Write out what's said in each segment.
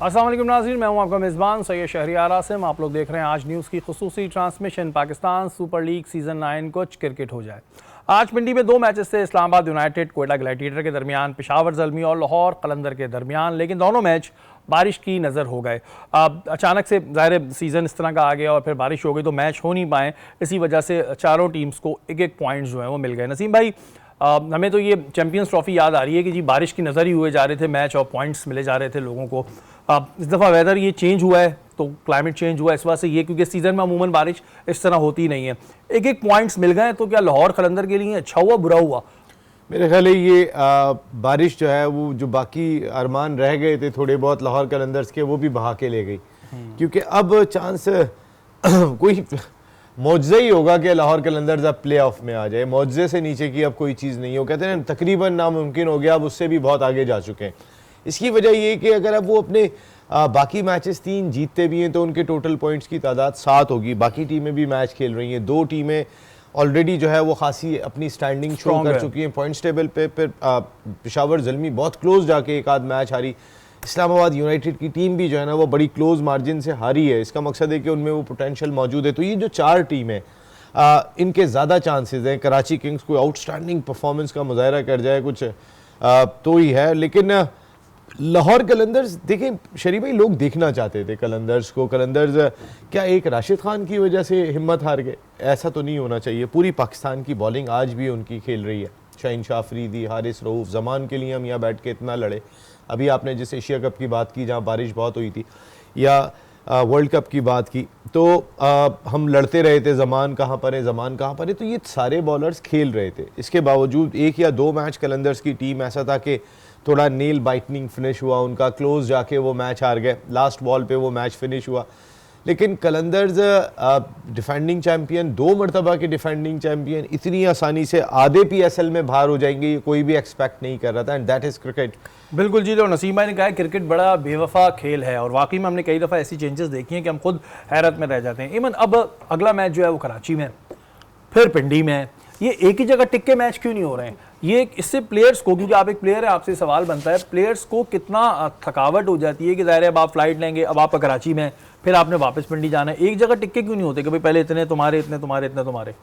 अस्सलाम वालेकुम नाज़रीन, मैं हूं आपका मेज़बान सैयद शहरियार आसिम। आप लोग देख रहे हैं आज न्यूज़ की खुसूसी transmission. Pakistan super league season 9 कुछ क्रिकेट हो जाए। आज पिंडी में 2 मैचेस थे, इस्लामाबाद यूनाइटेड कोयटा ग्लैडिएटर के दरमियान, पेशावर ज़ल्मी और लाहौर कलंदर के दरमियान, लेकिन दोनों मैच बारिश की नज़र हो गए। अचानक से ज़ाहिर सीज़न इस तरह का आ गया और फिर बारिश हो गई तो मैच हो नहीं पाए। इसी वजह से चारों टीम्स को एक एक पॉइंट्स जो हैं वो मिल गए। नसीम भाई, हमें तो ये चैंपियंस ट्रॉफी याद आ रही है कि जी बारिश की नज़र ही हुए जा रहे थे मैच और पॉइंट्स मिले जा रहे थे लोगों को। इस दफ़ा वेदर ये चेंज हुआ है तो क्लाइमेट चेंज हुआ है इस वजह से, ये क्योंकि सीज़न में अमूमन बारिश इस तरह होती नहीं है। एक एक पॉइंट्स मिल गए तो क्या लाहौर कलंदर के लिए अच्छा हुआ बुरा हुआ? मेरे ख्याल है ये बारिश जो है वो जो बाकी अरमान रह गए थे थोड़े बहुत लाहौर कलंदर्स के, वो भी बहा के ले गई। क्योंकि अब चांस कोई मौजज़ा ही होगा कि लाहौर कलंदर्स अब प्ले ऑफ में आ जाए। मौजज़े से नीचे की अब कोई चीज़ नहीं हो, कहते हैं तकरीबन नामुमकिन हो गया, अब उससे भी बहुत आगे जा चुके हैं। इसकी वजह ये कि अगर अब वो अपने बाकी मैचेस 3 जीतते भी हैं तो उनके टोटल पॉइंट्स की तादाद 7 होगी। बाकी टीमें भी मैच खेल रही हैं, 2 टीमें ऑलरेडी जो है वो खासी अपनी स्टैंडिंग शो कर चुकी हैं पॉइंट्स टेबल पे। फिर पेशावर ज़ल्मी बहुत क्लोज जाके एक आध मैच हारी। इस्लामाबाद यूनाइटेड की टीम भी जो है ना वो बड़ी क्लोज मार्जिन से हारी है। इसका मकसद है कि उनमें वो पोटेंशियल मौजूद है। तो ये जो 4 टीम है इनके ज़्यादा चांसेस हैं। कराची किंग्स कोई आउटस्टैंडिंग परफॉर्मेंस का मुजाहरा कर जाए कुछ तो ही है, लेकिन लाहौर कलंदर्स देखें शरीफ भाई, लोग देखना चाहते थे कलंदर्स को। कलंदर्स क्या एक राशिद खान की वजह से हिम्मत हार गए? ऐसा तो नहीं होना चाहिए। पूरी पाकिस्तान की बॉलिंग आज भी उनकी खेल रही है। शाहीन शाह अफरीदी, हारिस रऊफ, जमान के लिए हम यहाँ बैठ के इतना लड़े। अभी आपने जिस एशिया कप की बात की जहाँ बारिश बहुत हुई थी, या वर्ल्ड कप की बात की, तो हम लड़ते रहे थे जमान कहाँ पर है, जमान कहाँ पर है। तो ये सारे बॉलर्स खेल रहे थे। इसके बावजूद 1 या 2 मैच कलंदर्स की टीम ऐसा था कि थोड़ा नेल बाइटनिंग फिनिश हुआ उनका, क्लोज जाके वो मैच हार गए, लास्ट बॉल पे वो मैच फिनिश हुआ। लेकिन कलंदर्स डिफेंडिंग चैंपियन, 2 मरतबा के डिफेंडिंग चैंपियन, इतनी आसानी से आधे PSL में बाहर हो जाएंगे ये कोई भी एक्सपेक्ट नहीं कर रहा था। And that is cricket. बिल्कुल जी, तो नसीम भाई ने कहा क्रिकेट बड़ा बेवफा खेल है और वाकई में हमने कई दफ़ा ऐसी चेंजेस देखी हैं कि हम खुद हैरत में रह जाते हैं। इवन अब अगला मैच जो है वो कराची में, फिर पिंडी में है। ये एक ही जगह टिक के मैच क्यों नहीं हो रहे हैं? ये इससे प्लेयर्स को, क्योंकि आप एक प्लेयर है, आपसे सवाल बनता है प्लेयर्स को कितना थकावट हो जाती है कि ज़ाहिर है अब आप फ्लाइट लेंगे, अब आप कराची में, फिर आपने वापस पिंडी जाना है। एक जगह टिक के क्यों नहीं होते कि भाई पहले इतने तुम्हारे, इतने तुम्हारे, इतने तुम्हारे?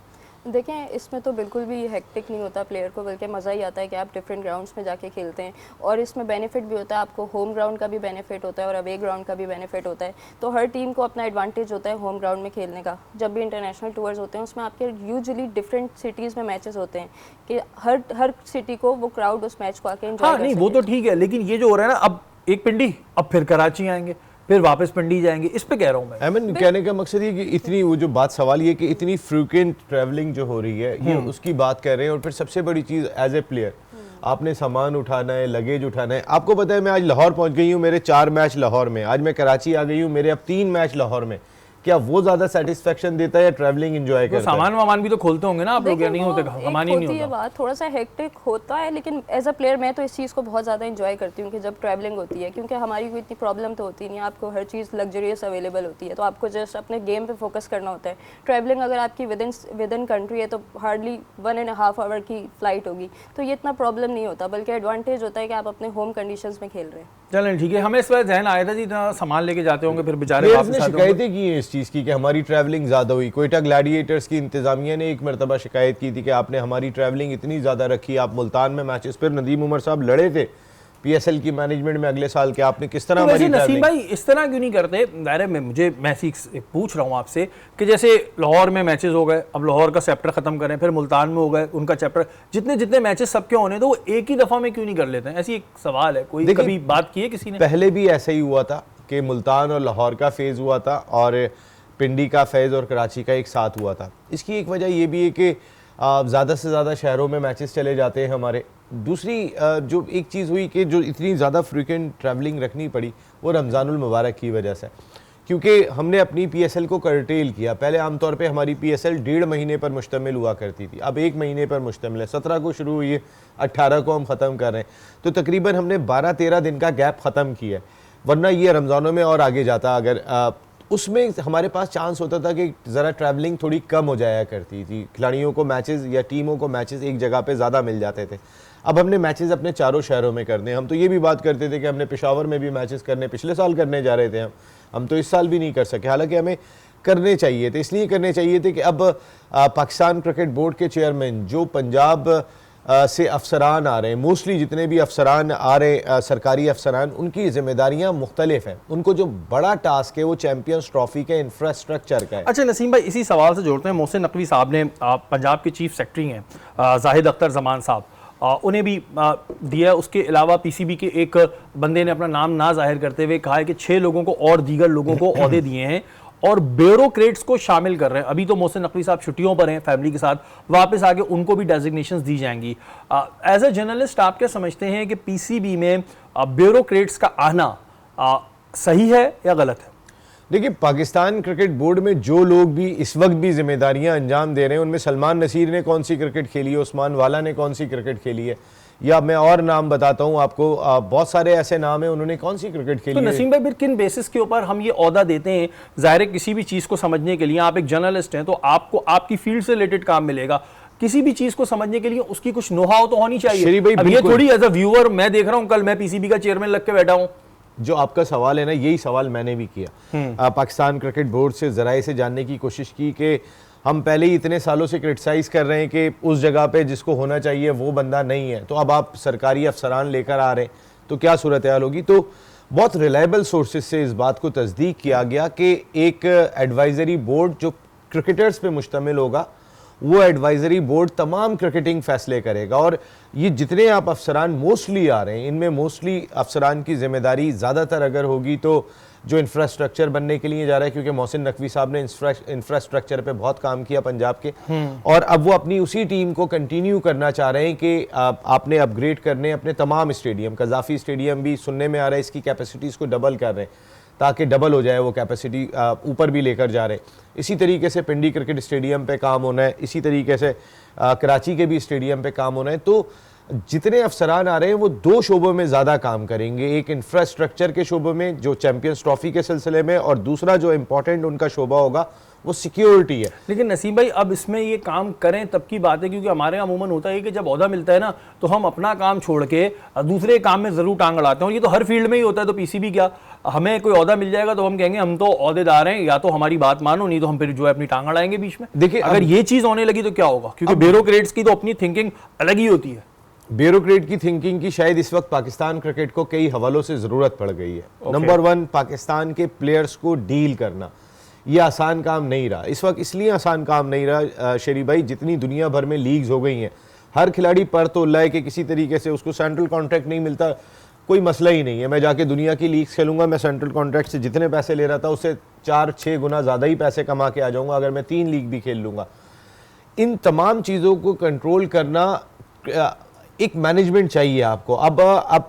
देखें, इसमें तो बिल्कुल भी हेक्टिक नहीं होता प्लेयर को, बल्कि मज़ा ही आता है कि आप डिफरेंट ग्राउंड्स में जाके खेलते हैं। और इसमें बेनिफिट भी होता है, आपको होम ग्राउंड का भी बेनिफिट होता है और अवे ग्राउंड का भी बेनिफिट होता है। तो हर टीम को अपना एडवांटेज होता है होम ग्राउंड में खेलने का। जब भी इंटरनेशनल टूर्स होते हैं उसमें आपके यूजुअली डिफरेंट सिटीज़ में मैचेस होते हैं कि हर सिटी को वो क्राउड उस मैच को आके एंजॉय कर सके। नहीं वो तो ठीक है, लेकिन ये जो हो रहा है ना, अब एक पिंडी, अब फिर कराची आएंगे, फिर वापस पिंडी जाएंगे, इस पे कह रहा हूँ मैं। अमन कहने का मकसद ये कि इतनी वो जो बात सवाल ये कि इतनी फ्रीक्वेंट ट्रैवलिंग जो हो रही है ये उसकी बात कर रहे हैं। और फिर सबसे बड़ी चीज़ एज ए प्लेयर आपने सामान उठाना है, लगेज उठाना है। आपको पता है मैं आज लाहौर पहुंच गई हूँ, मेरे 4 मैच लाहौर में, आज मैं कराची आ गई हूँ, मेरे अब 3 मैच लाहौर में। क्या वो ज्यादा सेटिस्फेक्शन देता है या ट्रैवलिंग एंजॉय करता है? सामान वामान भी तो खोलते होंगे ना आप लोग, या नहीं होते? सामान ही नहीं होता। बात थोड़ा सा हेक्टिक होता है, लेकिन एज अ प्लेयर मैं तो इस चीज़ को बहुत ज़्यादा एंजॉय करती हूँ कि जब ट्रैवलिंग होती है, क्योंकि हमारी कोई इतनी प्रॉब्लम तो होती नहीं है, आपको हर चीज़ लग्जरियस अवेलेबल होती है, तो आपको जस्ट अपने गेम पे फोकस करना होता है। ट्रैवलिंग अगर आपकी विद इन कंट्री है तो हार्डली 1.5 आवर की फ़्लाइट होगी, तो ये इतना प्रॉब्लम नहीं होता, बल्कि एडवांटेज होता है कि आप अपने होम कंडीशंस में खेल रहे हैं। चलें ठीक है, हमें इस वजह जहन आया था जी, इतना सामान लेके जाते होंगे फिर बेचारे शिकायतें की हैं इस चीज़ की कि हमारी ट्रैवलिंग ज़्यादा हुई। कोयटा ग्लैडिएटर्स की इंतजामिया ने एक मरतबा शिकायत की थी कि आपने हमारी ट्रैवलिंग इतनी ज़्यादा रखी। आप मुल्तान में मैचेस पर नदीम उमर साहब लड़े थे PSL की मैनेजमेंट में अगले साल के, आपने किस तरह तो हमारी नसीम भाई इस तरह क्यों नहीं करते? दायरे में मैं पूछ रहा हूँ आपसे कि जैसे लाहौर में मैचेस हो गए, अब लाहौर का चैप्टर खत्म करें, फिर मुल्तान में हो गए उनका चैप्टर, जितने जितने मैचेस सबके होने तो वो एक ही दफ़ा में क्यों नहीं कर लेते हैं? ऐसी एक सवाल है, कोई कभी बात की है किसी ने? पहले भी ऐसा ही हुआ था कि मुल्तान और लाहौर का फेज़ हुआ था और पिंडी का फैज़ और कराची का एक साथ हुआ था। इसकी एक वजह ये भी है कि ज़्यादा से ज़्यादा शहरों में मैचेस चले जाते हैं हमारे। दूसरी जो एक चीज़ हुई कि जो इतनी ज़्यादा फ्रीक्वेंट ट्रैवलिंग रखनी पड़ी वो रमज़ानुल मुबारक की वजह से, क्योंकि हमने अपनी PSL को कर्टेल किया। पहले आमतौर पे हमारी PSL 1.5 महीने पर मुश्तमिल हुआ करती थी, अब 1 महीने पर मुश्तमिल है। 17 को शुरू हुई है, 18 को हम ख़त्म कर रहे हैं, तो तकरीबन हमने 12-13 दिन का गैप ख़त्म किया है। वरना ये रमज़ानों में और आगे जाता अगर उसमें हमारे पास चांस होता था कि ज़रा ट्रैवलिंग थोड़ी कम हो जाया करती थी, खिलाड़ियों को मैचेस या टीमों को मैचेस एक जगह पे ज़्यादा मिल जाते थे। अब हमने मैचेस अपने चारों शहरों में करने, हम तो ये भी बात करते थे कि हमने पेशावर में भी मैचेस करने, पिछले साल करने जा रहे थे हम तो इस साल भी नहीं कर सके, हालांकि हमें करने चाहिए थे। इसलिए करने चाहिए थे कि अब पाकिस्तान क्रिकेट बोर्ड के चेयरमैन जो पंजाब से अफसरान आ रहे हैं, मोस्टली जितने भी अफसरान आ रहे हैं, सरकारी अफसरान, उनकी जिम्मेदारियां मुख्तलिफ हैं। उनको जो बड़ा टास्क है वो चैंपियंस ट्रॉफी के इंफ्रास्ट्रक्चर का है। अच्छा नसीम भाई, इसी सवाल से जोड़ते हैं। मोहसिन नकवी साहब ने, पंजाब के चीफ सेक्रेटरी हैं जाहिद अख्तर जमान साहब, उन्हें भी दिया। उसके अलावा पीसीबी के एक बंदे ने अपना नाम ना जाहिर करते हुए कहा है कि 6 लोगों को और दीगर लोगों को ओहदे दिए हैं और ब्यूरोक्रेट्स को शामिल कर रहे हैं। अभी तो मोहसिन नकवी साहब छुट्टियों पर हैं फैमिली के साथ, वापस आके उनको भी डेजिग्नेशंस दी जाएंगी। एज ए जर्नलिस्ट आप क्या समझते हैं कि पीसीबी में ब्यूरोक्रेट्स का आना सही है या गलत है? देखिए, पाकिस्तान क्रिकेट बोर्ड में जो लोग भी इस वक्त भी जिम्मेदारियां अंजाम दे रहे हैं, उनमें सलमान नसीर ने कौन सी क्रिकेट खेली है, उस्मान वाला ने कौन सी क्रिकेट खेली है, या मैं और नाम बताता हूं आपको, बहुत सारे ऐसे नाम हैं, उन्होंने कौन सी क्रिकेट खेली तो है। नसीम भाई, फिर किन बेसिस के ऊपर हम ये ओहदा देते हैं? जाहिर है किसी भी चीज़ को समझने के लिए, आप एक जर्नलिस्ट हैं तो आपको आपकी फील्ड से रिलेटेड काम मिलेगा। किसी भी चीज को समझने के लिए उसकी कुछ नो-हाउ तो होनी चाहिए। अब ये थोड़ी एज अ व्यूअर मैं देख रहा हूं, कल मैं पीसीबी का चेयरमैन लग के बैठा हूं। जो आपका सवाल है ना, यही सवाल मैंने भी किया। पाकिस्तान क्रिकेट बोर्ड से जराए से जानने की कोशिश की कि हम पहले ही इतने सालों से क्रिटिसाइज कर रहे हैं कि उस जगह पे जिसको होना चाहिए वो बंदा नहीं है, तो अब आप सरकारी अफसरान लेकर आ रहे हैं तो क्या सूरत हाल होगी। तो बहुत रिलायबल सोर्सेज से इस बात को तस्दीक किया गया कि एक एडवाइजरी बोर्ड जो क्रिकेटर्स पे मुश्तमिल होगा, वो एडवाइजरी बोर्ड तमाम क्रिकेटिंग फैसले करेगा। और ये जितने आप अफसरान मोस्टली आ रहे हैं, इनमें मोस्टली अफसरान की जिम्मेदारी ज़्यादातर अगर होगी तो जो इंफ्रास्ट्रक्चर बनने के लिए जा रहा है, क्योंकि मोहसिन नकवी साहब ने इंफ्रास्ट्रक्चर पे बहुत काम किया पंजाब के, और अब वो अपनी उसी टीम को कंटिन्यू करना चाह रहे हैं कि आपने अपग्रेड करने अपने तमाम स्टेडियम, कजाफी स्टेडियम भी सुनने में आ रहा है इसकी कैपेसिटीज़ को डबल कर रहे हैं ताकि डबल हो जाए वो कैपेसिटी, ऊपर भी लेकर जा रहे हैं। इसी तरीके से पिंडी क्रिकेट स्टेडियम पे काम होना है, इसी तरीके से कराची के भी स्टेडियम पे काम होना है। तो जितने अफसरान आ रहे हैं वो 2 शोबों में ज़्यादा काम करेंगे, एक इंफ्रास्ट्रक्चर के शोबे में जो चैंपियंस ट्रॉफी के सिलसिले में, और दूसरा जो इंपॉर्टेंट उनका शोबा होगा वो सिक्योरिटी है। लेकिन नसीम भाई, अब इसमें ये काम करें तब की बात है, क्योंकि हमारे यहाँ अमूमन होता है कि जब ओहदा मिलता है ना तो हम अपना काम छोड़ के दूसरे काम में ज़रूर टांग अड़ाते हैं, और ये तो हर फील्ड में ही होता है। तो पीसीबी क्या, हमें कोई ओहदा मिल जाएगा तो हम कहेंगे हम तो ओहदेदार हैं, या तो हमारी बात मानो, नहीं तो हम फिर जो है अपनी टांग अड़ाएंगे बीच में। देखिए, अगर ये चीज़ होने लगी तो क्या होगा, क्योंकि ब्यूरोक्रेट्स की तो अपनी थिंकिंग अलग ही होती है। ब्यूरोक्रेट की थिंकिंग की शायद इस वक्त पाकिस्तान क्रिकेट को कई हवालों से ज़रूरत पड़ गई है। नंबर 1, पाकिस्तान के प्लेयर्स को डील करना ये आसान काम नहीं रहा इस वक्त। इसलिए आसान काम नहीं रहा शेरी भाई, जितनी दुनिया भर में लीग्स हो गई हैं, हर खिलाड़ी पर तो है कि किसी तरीके से उसको सेंट्रल कॉन्ट्रैक्ट नहीं मिलता, कोई मसला ही नहीं है। मैं जाके दुनिया की लीग्स खेलूंगा, मैं सेंट्रल कॉन्ट्रैक्ट से जितने पैसे ले रहा था उससे 4-6 गुना ज़्यादा ही पैसे कमा के आ जाऊंगा अगर मैं 3 लीग भी खेल लूँगा। इन तमाम चीज़ों को कंट्रोल करना एक मैनेजमेंट चाहिए आपको। अब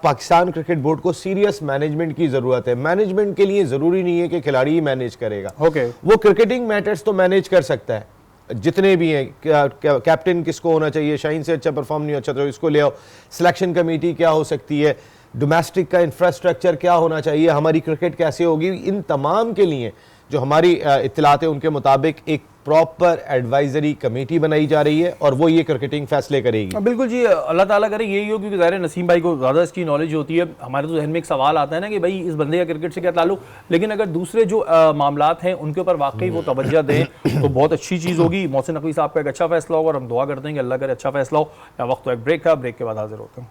पाकिस्तान क्रिकेट बोर्ड को सीरियस मैनेजमेंट की जरूरत है। मैनेजमेंट के लिए जरूरी नहीं है कि खिलाड़ी ही मैनेज करेगा, वो क्रिकेटिंग मैटर्स तो मैनेज कर सकता है, जितने भी हैं। कैप्टन किसको होना चाहिए, शाहीन से अच्छा परफॉर्म नहीं अच्छा तो इसको ले आओ, सिलेक्शन कमेटी क्या हो सकती है, डोमेस्टिक का इंफ्रास्ट्रक्चर क्या होना चाहिए, हमारी क्रिकेट कैसे होगी, इन तमाम के लिए जो हमारी इत्तलात है उनके मुताबिक एक प्रॉपर एडवाइजरी कमेटी बनाई जा रही है और वो ये क्रिकेटिंग फैसले करेगी। बिल्कुल जी, अल्लाह ताला करे यही हो, क्योंकि ज़ाहिर नसीम भाई को ज़्यादा इसकी नॉलेज होती है। हमारे तो जहन में एक सवाल आता है ना कि भाई इस बंदे का क्रिकेट से क्या ताल्लुक, लेकिन अगर दूसरे जो मामलात हैं उनके ऊपर वाकई वो तवज्जो दें तो बहुत अच्छी चीज़ होगी। मोहसिन नकवी साहब का एक अच्छा फैसला होगा और हम दुआ करते हैं कि अल्लाह करे अच्छा फैसला हो। या वक्त तो एक ब्रेक है, ब्रेक के बाद हाजिर होते हैं।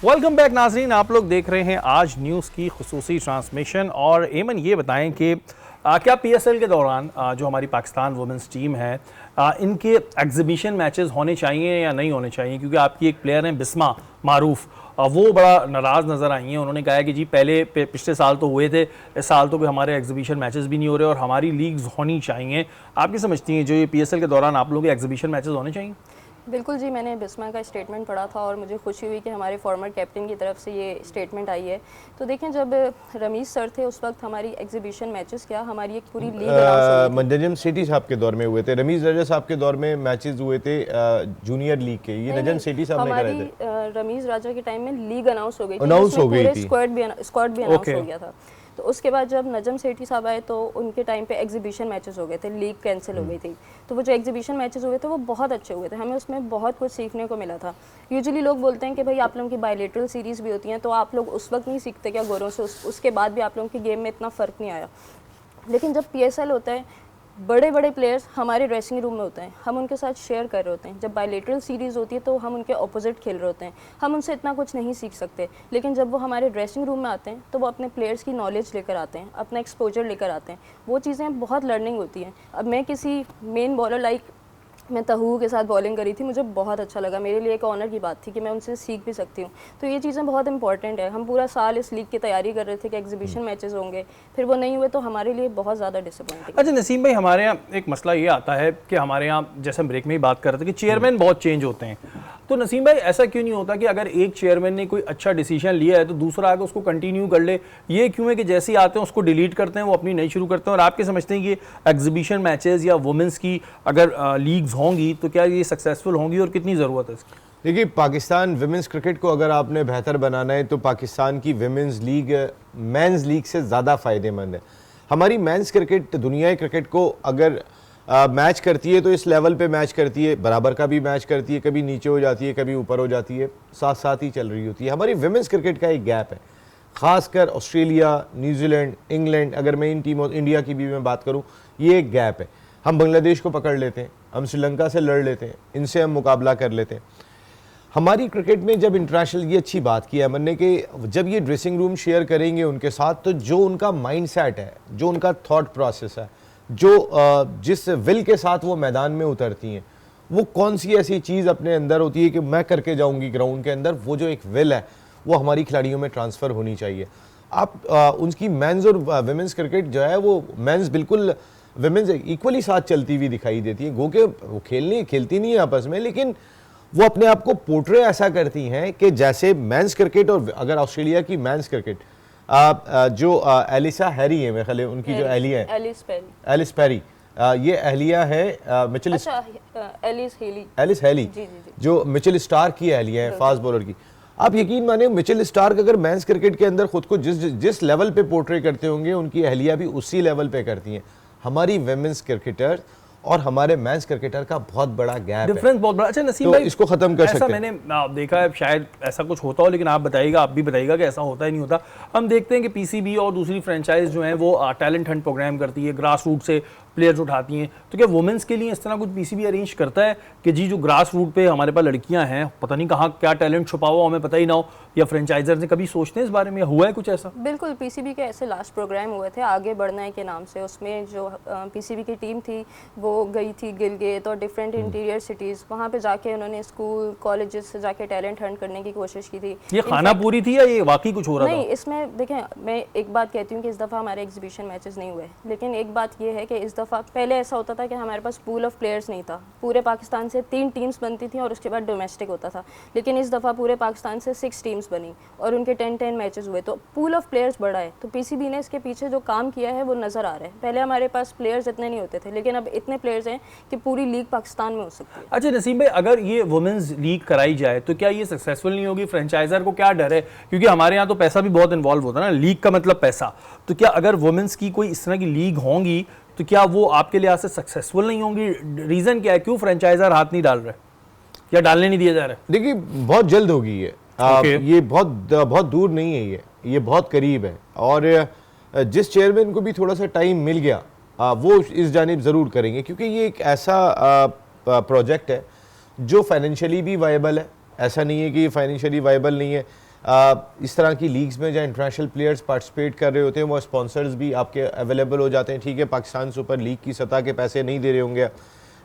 वेलकम बैक नाजरीन, आप लोग देख रहे हैं आज न्यूज़ की खुसूसी ट्रांसमिशन। और एमन ये बताएं कि क्या पीएसएल के दौरान जो हमारी पाकिस्तान वुमेंस टीम है इनके एग्जीबिशन मैचेस होने चाहिए या नहीं होने चाहिए? क्योंकि आपकी एक प्लेयर हैं बिस्मा मारूफ, वो बड़ा नाराज़ नज़र आई हैं। उन्होंने कहा है कि जी पिछले साल तो हुए थे, इस साल तो कोई हमारे एग्जीबिशन मैचेस भी नहीं हो रहे और हमारी लीग्स होनी चाहिए। आप क्या समझती हैं, जो ये पीएसएल के दौरान आप लोगों के एग्जीबिशन मैचेस होने चाहिए? बिल्कुल जी, मैंने बिस्मा का स्टेटमेंट पढ़ा था और मुझे खुशी हुई कि हमारे फॉर्मर कैप्टन की तरफ से ये स्टेटमेंट आई है। तो देखें, जब रमीज सर थे उस वक्त हमारी एग्जीबिशन मैचेस क्या, हमारी एक पूरी लीग अनाउंस हुई थी। नजम सेठी साहब के दौर में हुए थे, रमीज रजा साहब के दौर में मैचेस हुए थे जूनियर लीग के, ये नजम सेठी साहब ने कराए थे। हमारी रमीज राजा के टाइम में लीग अनाउंस हो गई थी, अनाउंस हो गई थी, स्क्वाड भी अनाउंस हो गया था। तो उसके बाद जब नजम सेठी साहब आए तो उनके टाइम पे एग्जीबिशन मैचेस हो गए थे, लीग कैंसिल हो गई थी। तो वो जो एग्जीबिशन मैचेस हुए थे वो बहुत अच्छे हुए थे, हमें उसमें बहुत कुछ सीखने को मिला था। यूजुअली लोग बोलते हैं कि भाई आप लोगों की बायलेटरल सीरीज़ भी होती हैं, तो आप लोग उस वक्त नहीं सीखते क्या गोरों से, उसके बाद भी आप लोगों की गेम में इतना फ़र्क नहीं आया। लेकिन जब PSL होता है, बड़े बड़े प्लेयर्स हमारे ड्रेसिंग रूम में होते हैं, हम उनके साथ शेयर कर रहे होते हैं। जब बायलेटरल सीरीज़ होती है तो हम उनके ऑपोजिट खेल रहे होते हैं, हम उनसे इतना कुछ नहीं सीख सकते। लेकिन जब वो हमारे ड्रेसिंग रूम में आते हैं तो वो अपने प्लेयर्स की नॉलेज लेकर आते हैं, अपना एक्सपोजर लेकर आते हैं, वो चीज़ें बहुत लर्निंग होती हैं। अब मैं किसी मेन बॉलर लाइक मैं तहू के साथ बॉलिंग करी थी, मुझे बहुत अच्छा लगा, मेरे लिए एक ऑनर की बात थी कि मैं उनसे सीख भी सकती हूँ। तो ये चीज़ें बहुत इंपॉर्टेंट है। हम पूरा साल इस लीग की तैयारी कर रहे थे कि एग्जीबिशन मैचेस होंगे, फिर वो नहीं हुए तो हमारे लिए बहुत ज़्यादा डिसअपॉइंटिंग। अच्छा नसीम भाई, हमारे यहाँ एक मसला ये आता है कि हमारे यहाँ, जैसे हम ब्रेक में ही बात कर रहे थे कि चेयरमैन बहुत चेंज होते हैं, तो नसीम भाई ऐसा क्यों नहीं होता कि अगर एक चेयरमैन ने कोई अच्छा डिसीजन लिया है तो दूसरा आगे उसको कंटिन्यू कर ले? ये क्यों है कि जैसे ही आते हैं उसको डिलीट करते हैं, वो अपनी नई शुरू करते हैं? और आप क्या समझते हैं कि एग्जीबिशन मैचेस या वुमेंस की अगर लीग्स होंगी तो क्या ये सक्सेसफुल होंगी और कितनी ज़रूरत है इसकी? देखिए, पाकिस्तान विमेंस क्रिकेट को अगर आपने बेहतर बनाना है तो पाकिस्तान की विमेंस लीग मेंस लीग से ज़्यादा फ़ायदेमंद है। हमारी मेंस क्रिकेट दुनियाई क्रिकेट को अगर मैच करती है तो इस लेवल पे मैच करती है, बराबर का भी मैच करती है, कभी नीचे हो जाती है, कभी ऊपर हो जाती है, साथ साथ ही चल रही होती है। हमारी विमेंस क्रिकेट का एक गैप है, ख़ासकर ऑस्ट्रेलिया, न्यूजीलैंड, इंग्लैंड, अगर मैं इन टीमों, इंडिया की भी मैं बात करूँ, ये एक गैप है। हम बांग्लादेश को पकड़ लेते हैं, हम श्रीलंका से लड़ लेते हैं, इनसे हम मुकाबला कर लेते हैं। हमारी क्रिकेट में जब इंटरनेशनल, ये अच्छी बात की है अमन ने कि जब ये ड्रेसिंग रूम शेयर करेंगे उनके साथ, तो जो उनका माइंडसेट है, जो उनका थॉट प्रोसेस है, जो जिस विल के साथ वो मैदान में उतरती हैं, वो कौन सी ऐसी चीज़ अपने अंदर होती है कि मैं करके जाऊंगी ग्राउंड के अंदर, वो जो एक विल है वो हमारी खिलाड़ियों में ट्रांसफ़र होनी चाहिए। आप उनकी मेंस और विमेंस क्रिकेट जो है वो मेंस बिल्कुल विमेंस इक्वली साथ चलती हुई दिखाई देती है। गो के वो खेलती नहीं है आपस में, लेकिन वो अपने आप को पोर्ट्रे ऐसा करती हैं कि जैसे मेंस क्रिकेट, और अगर ऑस्ट्रेलिया की मेंस क्रिकेट जो एलिसा हैरी है, मेरे ख्याल उनकी जो एहलिया है एलिस पेरी, ये एहलिया है मिचेल, एलिस हेली, जो मिचेल स्टार्क की एहलिया है, फास्ट बॉलर की। आप यकीन माने, मिचेल स्टार्क अगर मेंस क्रिकेट के अंदर खुद को जिस लेवल पे पोर्ट्रे करते होंगे, उनकी एहलिया भी उसी लेवल पे करती हैं। हमारी विमेंस क्रिकेटर और हमारे मेंस क्रिकेटर का बहुत बड़ा गैप है, डिफरेंस बहुत बड़ा। अच्छा नसीम तो भाई, इसको खत्म कर सकते हैं। मैंने देखा है, शायद ऐसा कुछ होता हो, लेकिन आप बताइएगा, आप भी बताइएगा कि ऐसा होता ही नहीं होता। हम देखते हैं कि PCB और दूसरी फ्रेंचाइज जो हैं वो टैलेंट हंट प्रोग्राम करती है, ग्रास रूट से प्लेयर्स उठाती हैं। तो क्या वुमेंस के लिए इस तरह कुछ PCB अरेंज करता है कि जी जो ग्रास रूट पे हमारे पास लड़कियां हैं, पता नहीं कहाँ क्या टैलेंट छुपा हुआ हमें पता ही ना हो, या फ्रेंचाइजर्स ने कभी सोचते हैं इस बारे में, हुआ है कुछ ऐसा? बिल्कुल, PCB के ऐसे लास्ट प्रोग्राम हुए थे, आगे बढ़ना है के नाम से। उसमें जो PCB की टीम थी वो गई थी गिलगित और डिफरेंट इंटीरियर सिटीज़, वहाँ पे जाके उन्होंने स्कूल कॉलेजेस से जाके टैलेंट हंट करने की कोशिश की थी। ये खाना पूरी थी या ये वाकई कुछ हो रहा था? नहीं, इसमें देखें, मैं एक बात कहती हूँ कि इस दफ़ा हमारे एग्जीबिशन मैचेस नहीं हुए, लेकिन एक बात ये है कि इस दफ़ा, पहले ऐसा होता था कि हमारे पास पूल ऑफ प्लेयर्स नहीं था, पूरे पाकिस्तान से 3 टीम्स बनती थी और उसके बाद डोमेस्टिक होता था। लेकिन इस दफ़ा पूरे पाकिस्तान से 6 टीम्स बनी और उनके 10-10 मैचेस हुए, तो पूल ऑफ प्लेयर्स बढ़ा है। तो PCB ने इसके पीछे जो काम किया है वो नज़र आ रहा है। पहले हमारे पास प्लेयर्स इतने नहीं होते थे, लेकिन अब इतने प्लेयर्स हैं कि पूरी लीग पाकिस्तान में हो सकती है। अच्छा नसीम भाई, अगर ये वुमेन्स लीग कराई जाए तो क्या ये सक्सेसफुल नहीं होगी? फ्रेंचाइजर को क्या डर है, क्योंकि हमारे यहाँ तो पैसा भी बहुत इन्वॉल्व होता है ना, लीग का मतलब पैसा। तो क्या अगर वुमेन्स की कोई इस तरह की लीग होंगी तो क्या वो आपके लिहाज से सक्सेसफुल नहीं होंगी? रीज़न क्या है, क्यों फ्रेंचाइजर हाथ नहीं डाल रहे या डालने नहीं दिया जा रहा है? देखिए, बहुत जल्द होगी ये, ये बहुत दूर नहीं है, ये बहुत करीब है। और जिस चेयरमैन को भी थोड़ा सा टाइम मिल गया, वो इस जानिब ज़रूर करेंगे, क्योंकि ये एक ऐसा प्रोजेक्ट है जो फाइनेंशियली भी वायबल है। ऐसा नहीं है कि ये फाइनेंशियली वायबल नहीं है। इस तरह की लीग्स में जहाँ इंटरनेशनल प्लेयर्स पार्टिसिपेट कर रहे होते हैं, वो स्पॉन्सर्स भी आपके अवेलेबल हो जाते हैं। ठीक है, पाकिस्तान सुपर लीग की सतह के पैसे नहीं दे रहे होंगे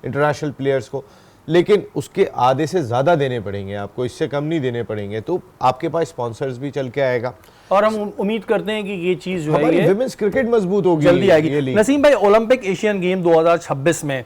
इंटरनेशनल प्लेयर्स को, लेकिन उसके आधे से ज़्यादा देने पड़ेंगे आपको, इससे कम नहीं देने पड़ेंगे, तो आपके पास स्पॉन्सर्स भी चल के आएगा। और हम उम्मीद करते हैं कि ये चीज़ जो है हमारी विमेंस क्रिकेट मजबूत होगी, जल्दी आएगी। नसीम भाई, ओलंपिक एशियन गेम 2026 में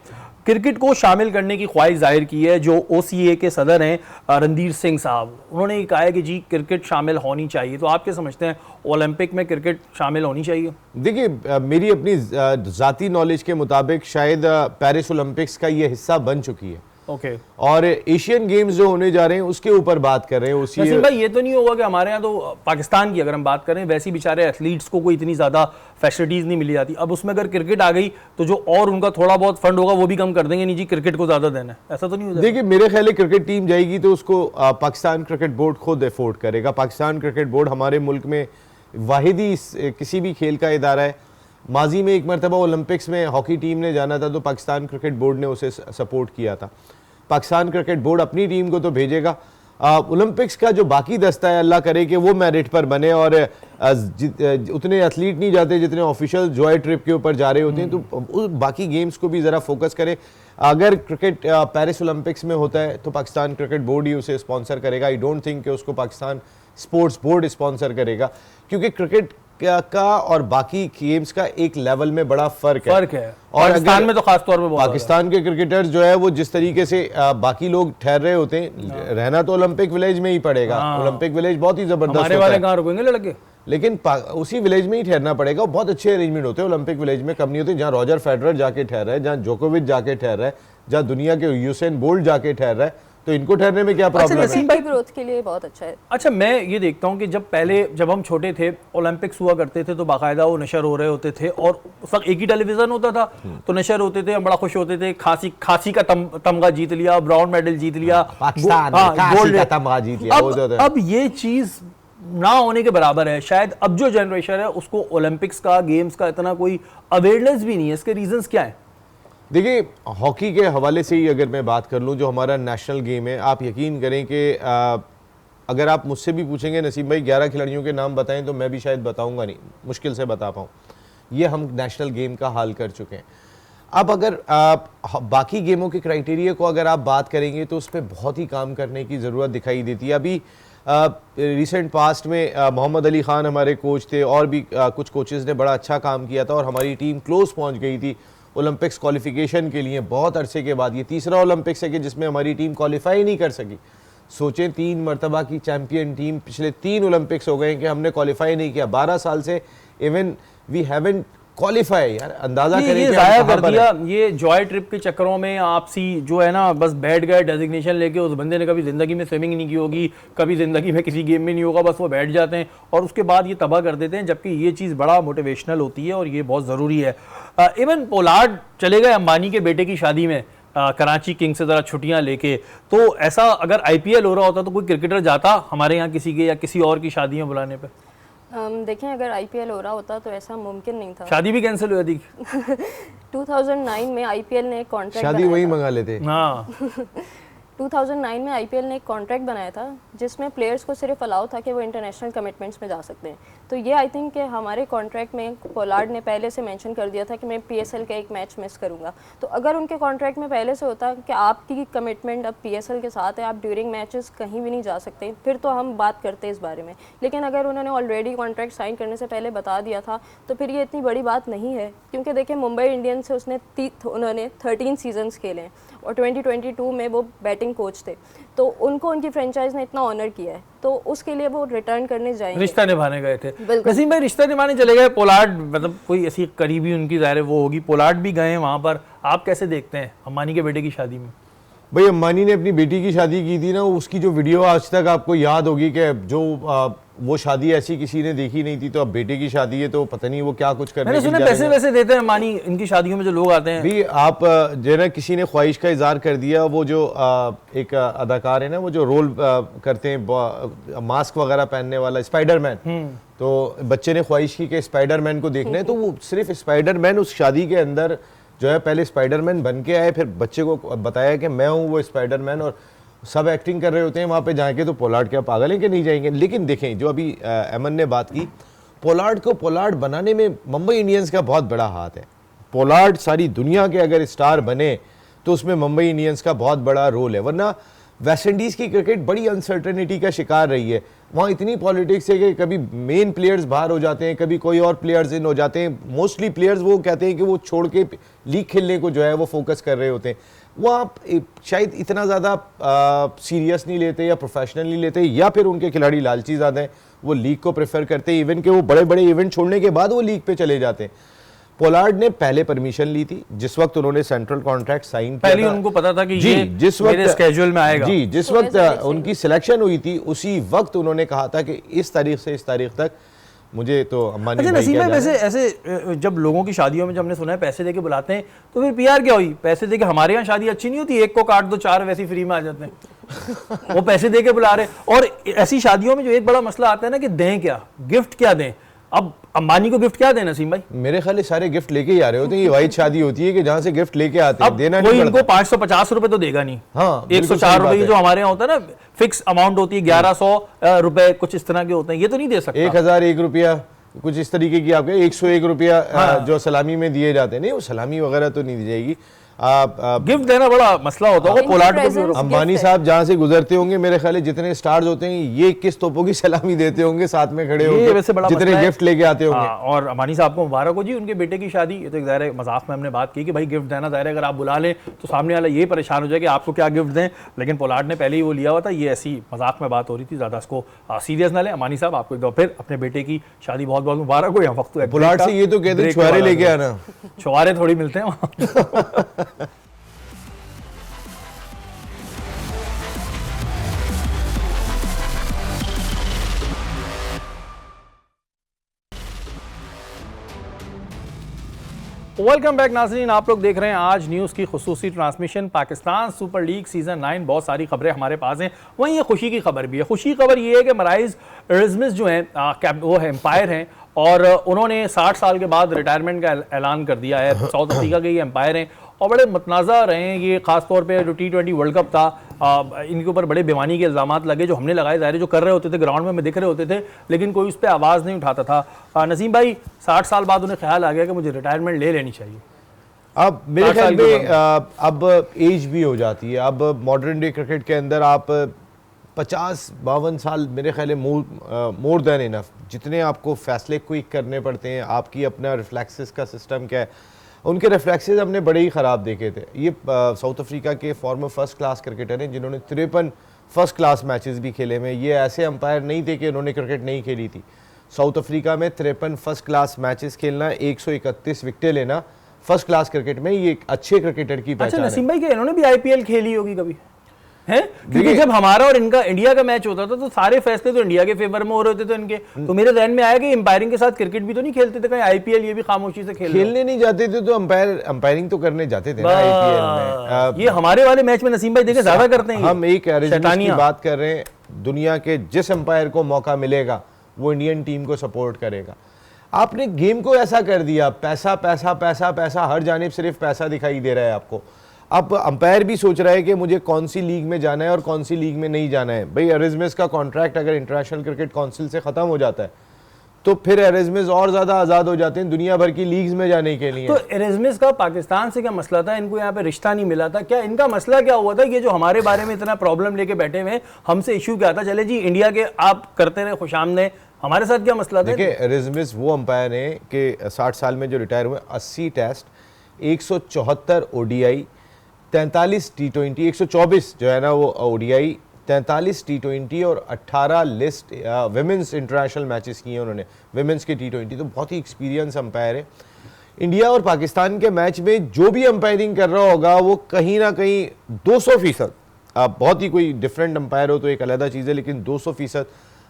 क्रिकेट को शामिल करने की ख्वाहिश जाहिर की है। जो OCA के सदर हैं रणधीर सिंह साहब, उन्होंने कहा है कि जी क्रिकेट शामिल होनी चाहिए। तो आप क्या समझते हैं, ओलंपिक में क्रिकेट शामिल होनी चाहिए? देखिए, मेरी अपनी ज़ाती नॉलेज के मुताबिक शायद पेरिस ओलंपिक्स का ये हिस्सा बन चुकी है। ओके। और एशियन गेम्स जो होने जा रहे हैं उसके ऊपर बात कर रहे हैं। नसीम भाई, ये तो नहीं होगा कि हमारे यहाँ, तो पाकिस्तान की अगर हम बात करें, वैसे बेचारे एथलीट्स को कोई इतनी ज़्यादा फैसिलिटीज़ नहीं मिली जाती। अब उसमें अगर क्रिकेट आ गई तो जो और उनका थोड़ा बहुत फंड होगा वो भी कम कर देंगे, नहीं जी क्रिकेट को ज़्यादा देना है, ऐसा तो नहीं हो जाएगा? देखिए, मेरे ख्याल है क्रिकेट टीम जाएगी तो उसको पाकिस्तान क्रिकेट बोर्ड खुद अफोर्ड करेगा। पाकिस्तान क्रिकेट बोर्ड हमारे मुल्क में वाहिदी किसी भी खेल का इदारा है। माजी में एक मरतबा ओलंपिक्स में हॉकी टीम ने जाना था तो पाकिस्तान क्रिकेट बोर्ड ने उसे सपोर्ट किया था। पाकिस्तान क्रिकेट बोर्ड अपनी टीम को तो भेजेगा। ओलंपिक्स का जो बाकी दस्ता है, अल्लाह करे कि वो मेरिट पर बने और उतने एथलीट नहीं जाते जितने ऑफिशियल जॉय ट्रिप के ऊपर जा रहे होते हैं, तो बाकी गेम्स को भी ज़रा फोकस करें। अगर क्रिकेट पेरिस ओलंपिक्स में होता है तो पाकिस्तान क्रिकेट बोर्ड ही उसे स्पॉन्सर करेगा। आई डोंट थिंक कि उसको पाकिस्तान स्पोर्ट्स बोर्ड स्पॉन्सर करेगा, क्योंकि क्रिकेट का और बाकी गेम्स का एक लेवल में बड़ा फर्क है। और पाकिस्तान में तो खास तौर पे पाकिस्तान के क्रिकेटर्स जो है वो जिस तरीके से बाकी लोग ठहर रहे होते हैं, रहना तो ओलंपिक विलेज में ही पड़ेगा। ओलंपिक विलेज बहुत ही जबरदस्त हमारे वाले कहाँ रुकेंगे लड़के, लेकिन उसी विलेज में ही ठहरना पड़ेगा। बहुत अच्छे अरेंजमेंट होते हैं ओलंपिक विलेज में, कम नहीं होते। जहाँ रॉजर फेडरर जाके ठहर रहा है, जहाँ जोकोविच जाके ठहर रहा है, जहाँ दुनिया के यूसेन बोल्ट जाके ठहर रहा है, तो इनको ठहरने में क्या प्रॉब्लम है? भाई ग्रोथ के लिए बहुत अच्छा है। अच्छा, मैं ये देखता हूँ कि जब हम छोटे थे, ओलंपिक्स हुआ करते थे तो बाकायदा वो नशर हो रहे होते थे और उस वक्त एक ही टेलीविजन होता था, तो नशर होते थे, हम बड़ा खुश होते थे। खांसी का तमगा जीत लिया, ब्राउन मेडल जीत लिया, पाकिस्तान गोल्ड का तमगा जीत लिया। अब ये चीज ना होने के बराबर है। शायद अब जो जनरेशन है उसको ओलंपिक्स का, गेम्स का इतना कोई अवेयरनेस भी नहीं है। इसके रीजंस क्या है? देखिए, हॉकी के हवाले से ही अगर मैं बात कर लूँ, जो हमारा नेशनल गेम है, आप यकीन करें कि अगर आप मुझसे भी पूछेंगे नसीम भाई 11 खिलाड़ियों के नाम बताएं तो मैं भी शायद बताऊंगा नहीं, मुश्किल से बता पाऊँ। ये हम नेशनल गेम का हाल कर चुके हैं। अब अगर बाकी गेमों के क्राइटेरिया को अगर आप बात करेंगे तो उस पर बहुत ही काम करने की ज़रूरत दिखाई देती है। अभी रिसेंट पास्ट में मोहम्मद अली ख़ान हमारे कोच थे और भी कुछ कोचेज़ ने बड़ा अच्छा काम किया था और हमारी टीम क्लोज पहुँच गई थी ओलंपिक्स क्वालिफिकेशन के लिए। बहुत अरसे के बाद ये तीसरा ओलंपिक्स है कि जिसमें हमारी टीम क्वालिफाई नहीं कर सकी। सोचें, 3 मरतबा की चैंपियन टीम, पिछले 3 ओलंपिक्स हो गए कि हमने क्वालिफाई नहीं किया। 12 साल से इवन वी हैवंट क्वालिफाई। यार अंदाजा करें ये जाया कर दिया। ये जॉय ट्रिप के चक्करों में आपसी जो है ना, बस बैठ गए डेजिग्नेशन लेके। उस बंदे ने कभी जिंदगी में स्विमिंग नहीं की होगी, कभी जिंदगी में किसी गेम में नहीं होगा, बस वो बैठ जाते हैं और उसके बाद ये तबाह कर देते हैं। जबकि ये चीज़ बड़ा मोटिवेशनल होती है और ये बहुत ज़रूरी है। इवन पोलार्ड चले गए अंबानी के बेटे की शादी में कराची किंग से ज़रा छुट्टियां लेके। तो ऐसा अगर IPL हो रहा होता तो कोई क्रिकेटर जाता हमारे यहाँ किसी के या किसी और की शादी में बुलाने पे? देखें, अगर IPL हो रहा होता तो ऐसा मुमकिन नहीं था। शादी भी कैंसिल हुई थी 2009 में IPL ने एक कॉन्ट्रैक्ट, शादी वही मंगा लेते। हाँ 2009 में IPL ने एक कॉन्ट्रैक्ट बनाया था जिसमें प्लेयर्स को सिर्फ अलाउ था कि वो इंटरनेशनल कमिटमेंट्स में जा सकते हैं। तो ये आई थिंक कि हमारे कॉन्ट्रैक्ट में पोलार्ड ने पहले से मेंशन कर दिया था कि मैं PSL का एक मैच मिस करूंगा। तो अगर उनके कॉन्ट्रैक्ट में पहले से होता कि आपकी कमिटमेंट अब PSL के साथ है, आप ड्यूरिंग मैचेस कहीं भी नहीं जा सकते, फिर तो हम बात करते इस बारे में। लेकिन अगर उन्होंने ऑलरेडी कॉन्ट्रैक्ट साइन करने से पहले बता दिया था तो फिर ये इतनी बड़ी बात नहीं है। क्योंकि देखिए, मुंबई इंडियंस से उन्होंने 13 सीजन्स खेले हैं और 2022 में वो बैटिंग कोच थे, तो उनको उनकी फ्रेंचाइज ने इतना ऑनर किया है, तो उसके लिए वो रिटर्न करने जाएंगे। रिश्ता निभाने गए थे नसीम भाई, रिश्ता निभाने चले गए। पोलार्ड मतलब कोई ऐसी करीबी उनकी ज़ाहिर वो होगी, पोलार्ड भी गए वहाँ पर। आप कैसे देखते हैं अंबानी के बेटे की शादी में? भाई, अंबानी ने अपनी बेटी की शादी की थी ना, उसकी जो वीडियो आज तक आपको याद होगी कि जो वो शादी ऐसी किसी ने देखी नहीं थी, तो अब बेटे की शादी है तो पता नहीं वो क्या कुछ करने। मैंने सुना पैसे वैसे देते हैं अंबानी इनकी शादियों में जो लोग आते हैं। भी आप जो है ना, किसी ने ख्वाहिश का इजहार कर दिया, वो जो एक अदाकार है ना, वो जो रोल करते हैं मास्क वगैरह पहनने वाला, स्पाइडरमैन, तो बच्चे ने ख्वाहिश की कि स्पाइडरमैन को देखना है, तो वो सिर्फ स्पाइडरमैन उस शादी के अंदर जो है पहले स्पाइडरमैन बन के आए, फिर बच्चे को बताया कि मैं हूँ वो स्पाइडरमैन, और सब एक्टिंग कर रहे होते हैं वहाँ पे जाके। तो पोलार्ड क्या पागल है कि नहीं जाएंगे? लेकिन देखें, जो अभी अमन ने बात की, पोलार्ड को पोलार्ड बनाने में मुंबई इंडियंस का बहुत बड़ा हाथ है। पोलार्ड सारी दुनिया के अगर स्टार बने तो उसमें मुंबई इंडियंस का बहुत बड़ा रोल है। वरना वेस्ट इंडीज़ की क्रिकेट बड़ी अनसर्टेनिटी का शिकार रही है। वहाँ इतनी पॉलिटिक्स है कि कभी मेन प्लेयर्स बाहर हो जाते हैं, कभी कोई और प्लेयर्स इन हो जाते हैं। मोस्टली प्लेयर्स वो कहते हैं कि वो छोड़ के लीग खेलने को जो है वो फोकस कर रहे होते हैं। वो आप शायद इतना ज़्यादा सीरियस नहीं लेते या प्रोफेशनल नहीं लेते, या फिर उनके खिलाड़ी लालची ज़्यादा हैं, वो लीग को प्रेफर करते हैं। इवन कि वो बड़े बड़े इवेंट छोड़ने के बाद वो लीग पे चले जाते हैं। पोलार्ड ने पहले परमिशन ली थी जिस वक्त उन्होंने सेंट्रल कॉन्ट्रैक्ट साइन किया पहले था। उनको पता था कि जी, ये जिस वक्त मेरे स्केड्यूल में आएगा। जी, जिस वक्त उनकी सिलेक्शन हुई थी उसी वक्त उन्होंने कहा था कि इस तारीख से इस तारीख तक मुझे तो अंबानी अच्छा भाई नसीम क्या भाई, जाने। वैसे ऐसे जब लोगों की शादियों में जब हमने सुना है पैसे देके बुलाते हैं तो फिर पीआर क्या हुई? पैसे देके हमारे यहाँ शादी अच्छी नहीं होती, एक को काट दो चार वैसे फ्री में आ जाते हैं। वो पैसे देके बुला रहे। और ऐसी शादियों में जो एक बड़ा मसला आता है ना कि दें क्या, गिफ्ट क्या दें। अब अंबानी को गिफ्ट क्या दें नसीम भाई? मेरे ख्याल सारे गिफ्ट लेके ही आ रहे होते हैं। ये वाइट शादी होती है कि जहाँ से गिफ्ट लेके आते हैं, अब देना कोई नहीं इनको पड़ता। 550 रुपए तो देगा नहीं। हाँ, बिल्कुल 104 सही बात रुपए है। जो हमारे यहाँ होता है ना, फिक्स अमाउंट होती है 1100 रुपए कुछ इस तरह के होते हैं, ये तो नहीं दे सकता। 1001 रुपया कुछ इस तरीके की आपके 101 रुपया जो सलामी में दिए जाते हैं, नहीं वो सलामी वगैरह तो नहीं दी जाएगी। गिफ्ट देना बड़ा मसला होता होगा इनकी पोलार्ड को भी। presence अंबानी gift है। साहब जहाँ से गुजरते होंगे मेरे ख्याल है जितने स्टार्स होते हैं ये 21 तोपों की सलामी देते होंगे साथ में खड़े ये वैसे होकर, बड़ा जितने मसला है। गिफ्ट लेके आते होंगे। हाँ, और अंबानी साहब को मुबारक हो जी उनके बेटे की शादी। ये तो एक ज़ाहिर है मजाक में हमने बात की कि भाई गिफ्ट देना ज़ाहिर है, अगर आप बुला लें तो सामने वाला ये परेशान हो जाए कि आपको क्या गिफ्ट दें। लेकिन पोलार्ड ने पहले ही वो लिया हुआ था, ये ऐसी मजाक में बात हो रही थी, ज़्यादा इसको सीरियस ना लें। अंबानी साहब आपको एक बार फिर अपने बेटे की शादी बहुत बहुत मुबारक हो। यहाँ वक्त तो है पोलार्ड से ये तो कहते हैं छुआरे लेके आना। छुआरे थोड़ी मिलते हैं वहाँ। वेलकम बैक नाज़रीन, आप लोग देख रहे हैं आज न्यूज़ की खुसूसी transmission. Pakistan super league season 9, बहुत सारी खबरें हमारे पास हैं। वहीं ये खुशी की खबर भी है। खुशी खबर ये है कि मराइज रिजमिस जो हैं वो एम्पायर हैं और उन्होंने 60 साल के बाद रिटायरमेंट का ऐलान कर दिया है। साउथ अफ्रीका के ये एम्पायर हैं और बड़े मतनाज़ा रहे हैं ये, ख़ासतौर पे जो T20 वर्ल्ड कप था, इनके ऊपर बड़े बेमानी के इल्ज़ामात लगे जो हमने लगाए। ज़ाहिर जो कर रहे होते थे ग्राउंड में दिख रहे होते थे, लेकिन कोई उस पर आवाज़ नहीं उठाता था। नसीम भाई, 60 साल बाद उन्हें ख्याल आ गया कि मुझे रिटायरमेंट ले लेनी चाहिए। अब मेरे 60 ख्याल साल के में अब एज भी हो जाती है। अब मॉडर्न डे क्रिकेट के अंदर आप 50-52 साल मेरे ख्याल है मोर देन इनफ। जितने आपको फैसले क्विक करने पड़ते हैं, आपकी अपना रिफ्लेक्सेस का सिस्टम क्या है, उनके रिफ्लेक्सेस हमने बड़े ही ख़राब देखे थे। ये साउथ अफ्रीका के फॉर्मर फर्स्ट क्लास क्रिकेटर हैं जिन्होंने 53 फर्स्ट क्लास मैचेस भी खेले में। ये ऐसे अंपायर नहीं थे कि उन्होंने क्रिकेट नहीं खेली थी। साउथ अफ्रीका में 53 फर्स्ट क्लास मैचेस खेलना, 131 विकेटें लेना फर्स्ट क्लास क्रिकेट में, ये एक अच्छे क्रिकेटर की अच्छा पहचान है। नसीम भाई, क्या इन्होंने भी IPL खेली होगी कभी है? क्योंकि जब हमारा और इनका इंडिया का मैच होता था तो सारे फैसले तो इंडिया के फेवर में हो रहे होते थे इनके। तो मेरे ध्यान में आया कि एम्पायरिंग के साथ क्रिकेट भी तो नहीं खेलते थे, कहीं IPL ये भी खामोशी से खेल रहे हो। खेलने नहीं जाते थे तो अंपायरिंग तो करने जाते थे ना IPL में। ये हमारे वाले मैच में नसीम भाई देखे ज्यादा करते हैं। हम एक अरेंजमेंट की शैतानियां। बात कर रहे हैं। दुनिया के जिस अंपायर को मौका मिलेगा वो इंडियन टीम को सपोर्ट करेगा। आपने गेम को ऐसा कर दिया, पैसा पैसा पैसा पैसा, हर जानिब सिर्फ पैसा दिखाई दे रहा है आपको। अब अंपायर भी सोच रहा है कि मुझे कौन सी लीग में जाना है और कौन सी लीग में नहीं जाना है। भाई एरिज्मिस का कॉन्ट्रैक्ट अगर इंटरनेशनल क्रिकेट काउंसिल से ख़त्म हो जाता है तो फिर एरिज्मिस और ज़्यादा आज़ाद हो जाते हैं दुनिया भर की लीग्स में जाने के लिए। तो एरिज्मिस का पाकिस्तान से क्या मसला था? इनको यहाँ पे रिश्ता नहीं मिला था क्या? इनका मसला क्या हुआ था? ये जो हमारे बारे में इतना प्रॉब्लम लेके बैठे हुए हैं, हमसे इशू क्या था? चले जी इंडिया के आप करते रहे खुशामदीद, हमारे साथ क्या मसला था? देखिए एरिज्मिस वो अंपायर हैं कि 60 साल में जो रिटायर हुए, 80 टेस्ट, 174 ODI, 43 T20, 124 जो है ना वो ODI, 43 T20 और 18 लिस्ट विमेंस इंटरनेशनल मैचेस किए उन्होंने, विमेंस के T20। तो बहुत ही एक्सपीरियंस अंपायर है। इंडिया और पाकिस्तान के मैच में जो भी अंपायरिंग कर रहा होगा वो कहीं ना कहीं 200%, बहुत ही कोई डिफरेंट अंपायर हो तो एक अलग चीज़ है, लेकिन 200%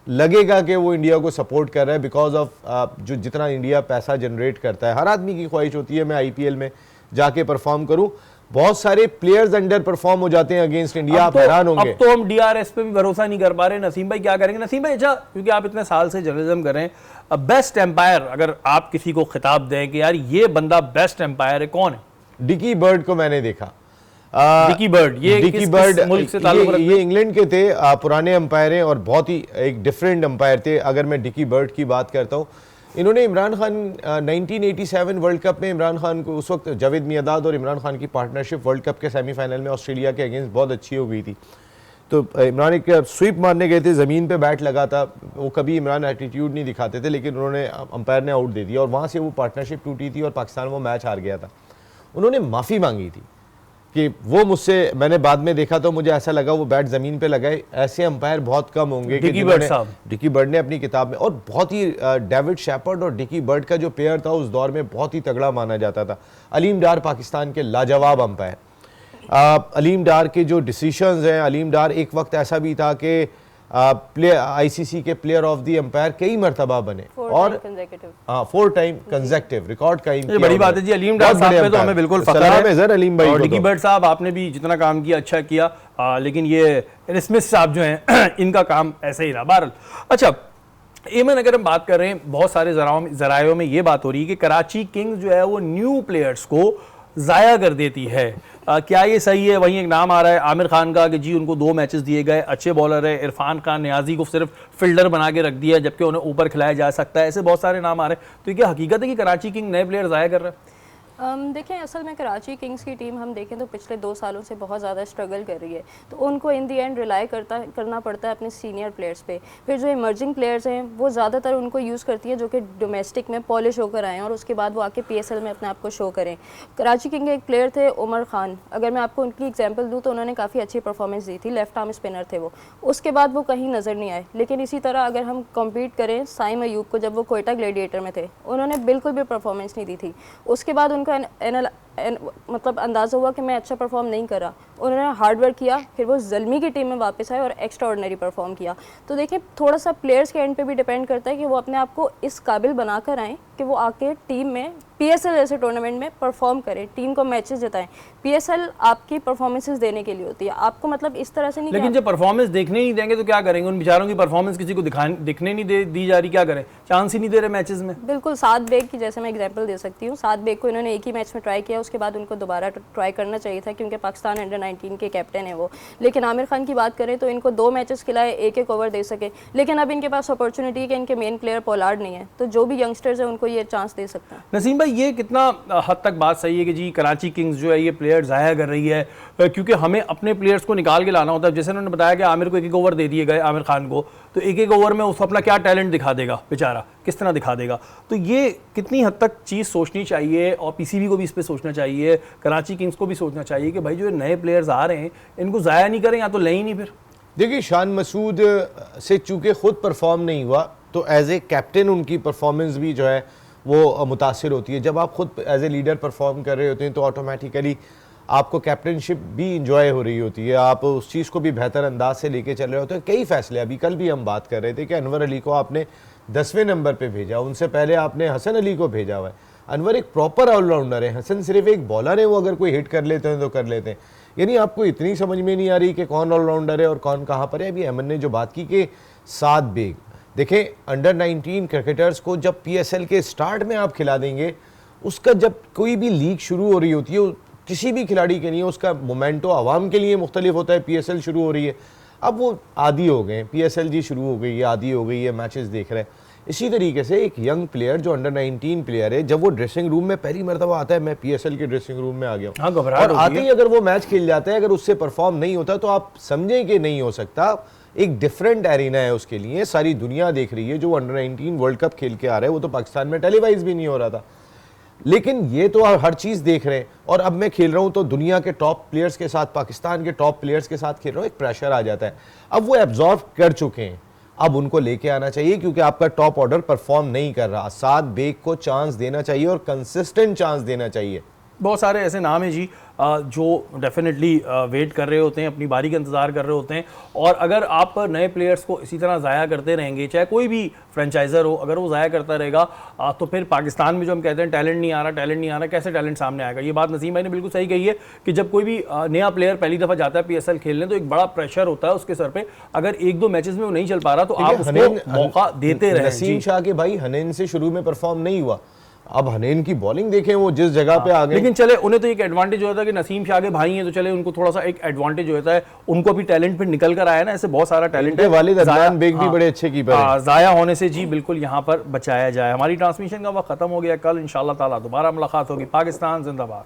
लगेगा कि वो इंडिया को सपोर्ट कर रहा है बिकॉज ऑफ जो जितना इंडिया पैसा जनरेट करता है। हर आदमी की ख्वाहिश होती है मैं IPL में जाके परफॉर्म करूं। बहुत सारे प्लेयर्स अंडर परफॉर्म हो जाते हैं अगेंस्ट इंडिया, आप हैरान होंगे। अब तो हम DRS पे भी भरोसा नहीं कर पा रहे। नसीम भाई क्या करेंगे? नसीम भाई अच्छा, क्योंकि आप इतने साल से जर्नलिज्म कर रहे हैं, अब बेस्ट एम्पायर अगर आप किसी को खिताब दें कि यार ये बंदा बेस्ट एम्पायर है, कौन है? डिकी बर्ड को मैंने देखा। डिकी बर्ड, ये डिकी किस बर्ड मुल्क से ताल्लुक रखते हैं? ये इंग्लैंड के थे, पुराने अंपायर हैं और बहुत ही एक डिफरेंट अंपायर थे। अगर मैं डिकी बर्ड की बात करता हूँ, इन्होंने इमरान खान 1987 वर्ल्ड कप में इमरान खान को, उस वक्त जावेद मियादाद और इमरान खान की पार्टनरशिप वर्ल्ड कप के सेमीफाइनल में ऑस्ट्रेलिया के अगेंस्ट बहुत अच्छी हो गई थी। तो इमरान एक स्वीप मारने गए थे, ज़मीन पे बैट लगा था, वो कभी इमरान एटीट्यूड नहीं दिखाते थे, लेकिन उन्होंने अंपायर ने आउट दे दिया और वहाँ से वो पार्टनरशिप टूटी थी और पाकिस्तान वो मैच हार गया था। उन्होंने माफ़ी मांगी थी कि वो मुझसे, मैंने बाद में देखा तो मुझे ऐसा लगा वो बैट ज़मीन पे लगाए। ऐसे अंपायर बहुत कम होंगे। डिकी बर्ड साहब, डिकी बर्ड ने अपनी किताब में, और बहुत ही डेविड शेपर्ड और डिकी बर्ड का जो पेयर था उस दौर में बहुत ही तगड़ा माना जाता था। अलीम डार पाकिस्तान के लाजवाब अंपायर। अलीम डार के जो डिसीशंस हैं, अलीम डार एक वक्त ऐसा भी था कि आईसीसी के प्लेयर ऑफ द अंपायर कई मरतबा बने और 4 टाइम कंसेक्टिव रिकॉर्ड कायम किया। बड़ी बात है जी, अलीम डार साहब पे तो हमें बिल्कुल फख्र है। सर अलीम भाई और डिकी बर्ड साहब, आपने भी जितना काम किया अच्छा किया, लेकिन ये स्मिथ साहब जो हैं इनका काम ऐसे ही रहा। बहरहाल अच्छा एमन, अगर हम बात कर रहे हैं, बहुत सारे जरायों में ये बात हो रही है कि कराची किंग्स जो है वो न्यू प्लेयर्स को ज़ाया कर देती है। क्या ये सही है? वहीं एक नाम आ रहा है आमिर खान का कि जी उनको 2 मैचेस दिए गए, अच्छे बॉलर है। इरफान खान नियाजी को सिर्फ फील्डर बना के रख दिया जबकि उन्हें ऊपर खिलाया जा सकता है। ऐसे बहुत सारे नाम आ रहे हैं। तो क्या हकीकत है कि कराची किंग नए प्लेयर ज़ाया कर रहे हैं? देखें, असल में कराची किंग्स की टीम हम देखें तो पिछले 2 सालों से बहुत ज़्यादा स्ट्रगल कर रही है, तो उनको इन दी एंड रिलाई करना पड़ता है अपने सीनियर प्लेयर्स पे। फिर जो इमर्जिंग प्लेयर्स हैं वो ज़्यादातर उनको यूज़ करती है जो कि डोमेस्टिक में पॉलिश होकर आए हैं और उसके बाद वो आके PSL में अपने आप को शो करें। कराची किंग के एक प्लेयर थे उमर खान, अगर मैं आपको उनकी एग्जाम्पल दूँ तो उन्होंने काफ़ी अच्छी परफॉर्मेंस दी थी, लेफ्ट आर्म स्पिनर थे वो। उसके बाद वो कहीं नज़र नहीं आए। लेकिन इसी तरह अगर हम कम्पीट करें साइम अयूब को, जब वो कोयटा ग्लेडिएटर में थे उन्होंने बिल्कुल भी परफॉर्मेंस नहीं दी थी। उसके बाद उनका मतलब अंदाज़ा हुआ कि मैं अच्छा परफॉर्म नहीं करा, उन्होंने हार्ड वर्क किया, फिर वो ज़ल्मी की टीम में वापस आए और एक्स्ट्रा ऑर्डिनरी परफॉर्म किया। तो देखिए, थोड़ा सा प्लेयर्स के एंड पे भी डिपेंड करता है कि वो अपने आप को इस काबिल बना कर आएँ कि वो आके टीम में PSL जैसे टूर्नामेंट में परफॉर्म करें, टीम को मैचेस जिताएं। PSL आपकी परफॉर्मेंसेस देने के लिए होती है, आपको मतलब इस तरह से नहीं। लेकिन जब परफॉर्मेंस देखने नहीं देंगे तो क्या करेंगे? उन बेचारों की परफॉर्मेंस किसी को दिखने नहीं दी जा रही, क्या करें? चांस ही नहीं दे रहे मैचेस में। बिल्कुल, साद बेग की जैसे मैं एग्जांपल दे सकती हूँ। साद बेग को इन्होंने एक ही मैच में ट्राई किया, उसके बाद उनको दोबारा ट्राई करना चाहिए था क्योंकि पाकिस्तान अंडर-19 के कैप्टन है वो। लेकिन आमिर खान की बात करें तो इनको 2 मैचेस खिलाए, एक ओवर दे सके, लेकिन अब इनके पास अपॉर्चुनिटी है कि इनके मेन प्लेयर पोलार्ड नहीं है, तो जो भी यंगस्टर्स हैं उनको ये चांस दे सकते हैं। नसीम भाई, ये कितना हद तक बात सही है कि जी कराची किंग्स जो है ये प्लेयर ज़ाया कर रही है, क्योंकि हमें अपने प्लेयर्स को निकाल के लाना होता है। जैसे उन्होंने बताया कि आमिर को 1-1 ओवर दे दिए गए, आमिर खान को, तो 1-1 ओवर में उसको अपना क्या टैलेंट दिखा देगा बेचारा, किस तरह दिखा देगा? तो ये कितनी हद तक चीज़ सोचनी चाहिए और PCB को भी इस पर सोचना चाहिए, कराची किंग्स को भी सोचना चाहिए कि भाई जो नए प्लेयर्स आ रहे हैं इनको ज़ाया नहीं करें या तो लें ही नहीं। फिर देखिए, शान मसूद से चूँकि खुद परफॉर्म नहीं हुआ तो एज ए कैप्टन उनकी परफॉर्मेंस भी जो है वो मुतासिर होती है। जब आप खुद एज ए लीडर परफॉर्म कर रहे होते हैं तो ऑटोमेटिकली आपको कैप्टनशिप भी इंजॉय हो रही होती है, आप उस चीज़ को भी बेहतर अंदाज से लेके चल रहे होते हैं। कई फैसले, अभी कल भी हम बात कर रहे थे कि अनवर अली को आपने 10वें नंबर पे भेजा, उनसे पहले आपने हसन अली को भेजा हुआ है। अनवर एक प्रॉपर ऑलराउंडर है, हसन सिर्फ एक बॉलर है, वो अगर कोई हिट कर लेते हैं तो कर लेते हैं। यानी आपको इतनी समझ में नहीं आ रही कि कौन ऑलराउंडर है और कौन कहाँ पर है। अभी अमन ने जो बात की कि साद बेग, देखें अंडर-19 क्रिकेटर्स को जब PSL के स्टार्ट में आप खिला देंगे, उसका जब कोई भी लीग शुरू हो रही होती है किसी भी खिलाड़ी के लिए उसका मोमेंटो आवाम के लिए मुख्तलिफ होता है। PSL शुरू हो रही है, अब वो आदी हो गए, PSL जी शुरू हो गई है, आदी हो गई है, मैचेस देख रहे हैं। इसी तरीके से एक यंग प्लेयर जो अंडर-19 प्लेयर है, जब वो ड्रेसिंग रूम में पहली मरतबा आता है, मैं PSL के ड्रेसिंग रूम में आ गया हूँ, और आते ही अगर वो मैच खेल जाता है, अगर उससे परफॉर्म नहीं होता तो आप समझें कि नहीं हो सकता। एक डिफरेंट एरिना है उसके लिए, सारी दुनिया देख रही है। जो अंडर-19 वर्ल्ड कप खेल के आ रहा है वो तो पाकिस्तान में टेलीवाइज भी नहीं हो रहा था, लेकिन ये तो हर चीज़ देख रहे हैं। और अब मैं खेल रहा हूँ तो दुनिया के टॉप प्लेयर्स के साथ, पाकिस्तान के टॉप प्लेयर्स के साथ खेल रहा हूँ, एक प्रेशर आ जाता है। अब वो एब्जॉर्व कर चुके हैं, अब उनको लेके आना चाहिए क्योंकि आपका टॉप ऑर्डर परफॉर्म नहीं कर रहा। साद बेग को चांस देना चाहिए और कंसिस्टेंट चांस देना चाहिए। बहुत सारे ऐसे नाम हैं जी जो डेफिनेटली वेट कर रहे होते हैं, अपनी बारी का इंतज़ार कर रहे होते हैं। और अगर आप नए प्लेयर्स को इसी तरह ज़ाया करते रहेंगे, चाहे कोई भी फ्रेंचाइज़र हो, अगर वो ज़ाया करता रहेगा तो फिर पाकिस्तान में जो हम कहते हैं टैलेंट नहीं आ रहा, कैसे टैलेंट सामने आएगा? ये बात नसीम भाई ने बिल्कुल सही कही है कि जब कोई भी नया प्लेयर पहली दफ़ा जाता है PSL खेलने तो एक बड़ा प्रेशर होता है उसके सर पर। अगर 1-2 मैचेस में वो नहीं चल पा रहा तो आप उसको मौका देते रहें। नसीम शाह के भाई हनैन से शुरू में परफॉर्म नहीं हुआ, अब हनैन की बॉलिंग देखें, वो जिस जगह पे आ गए। लेकिन चले उन्हें तो एक एडवांटेज होता है कि नसीम शाह के भाई हैं, तो चले उनको थोड़ा सा एक एडवांटेज होता है, उनको भी टैलेंट फिर निकल कर आया ना। ऐसे बहुत सारा टैलेंट है। वालिद अदनान बेग भी बड़े अच्छे कीपर हैं। ज़ाया होने से जी बिल्कुल यहाँ पर बचाया जाए। हमारी ट्रांसमिशन का वक्त खत्म हो गया, कल इंशाअल्लाह ताला दोबारा मुलाकात होगी। पाकिस्तान जिंदाबाद।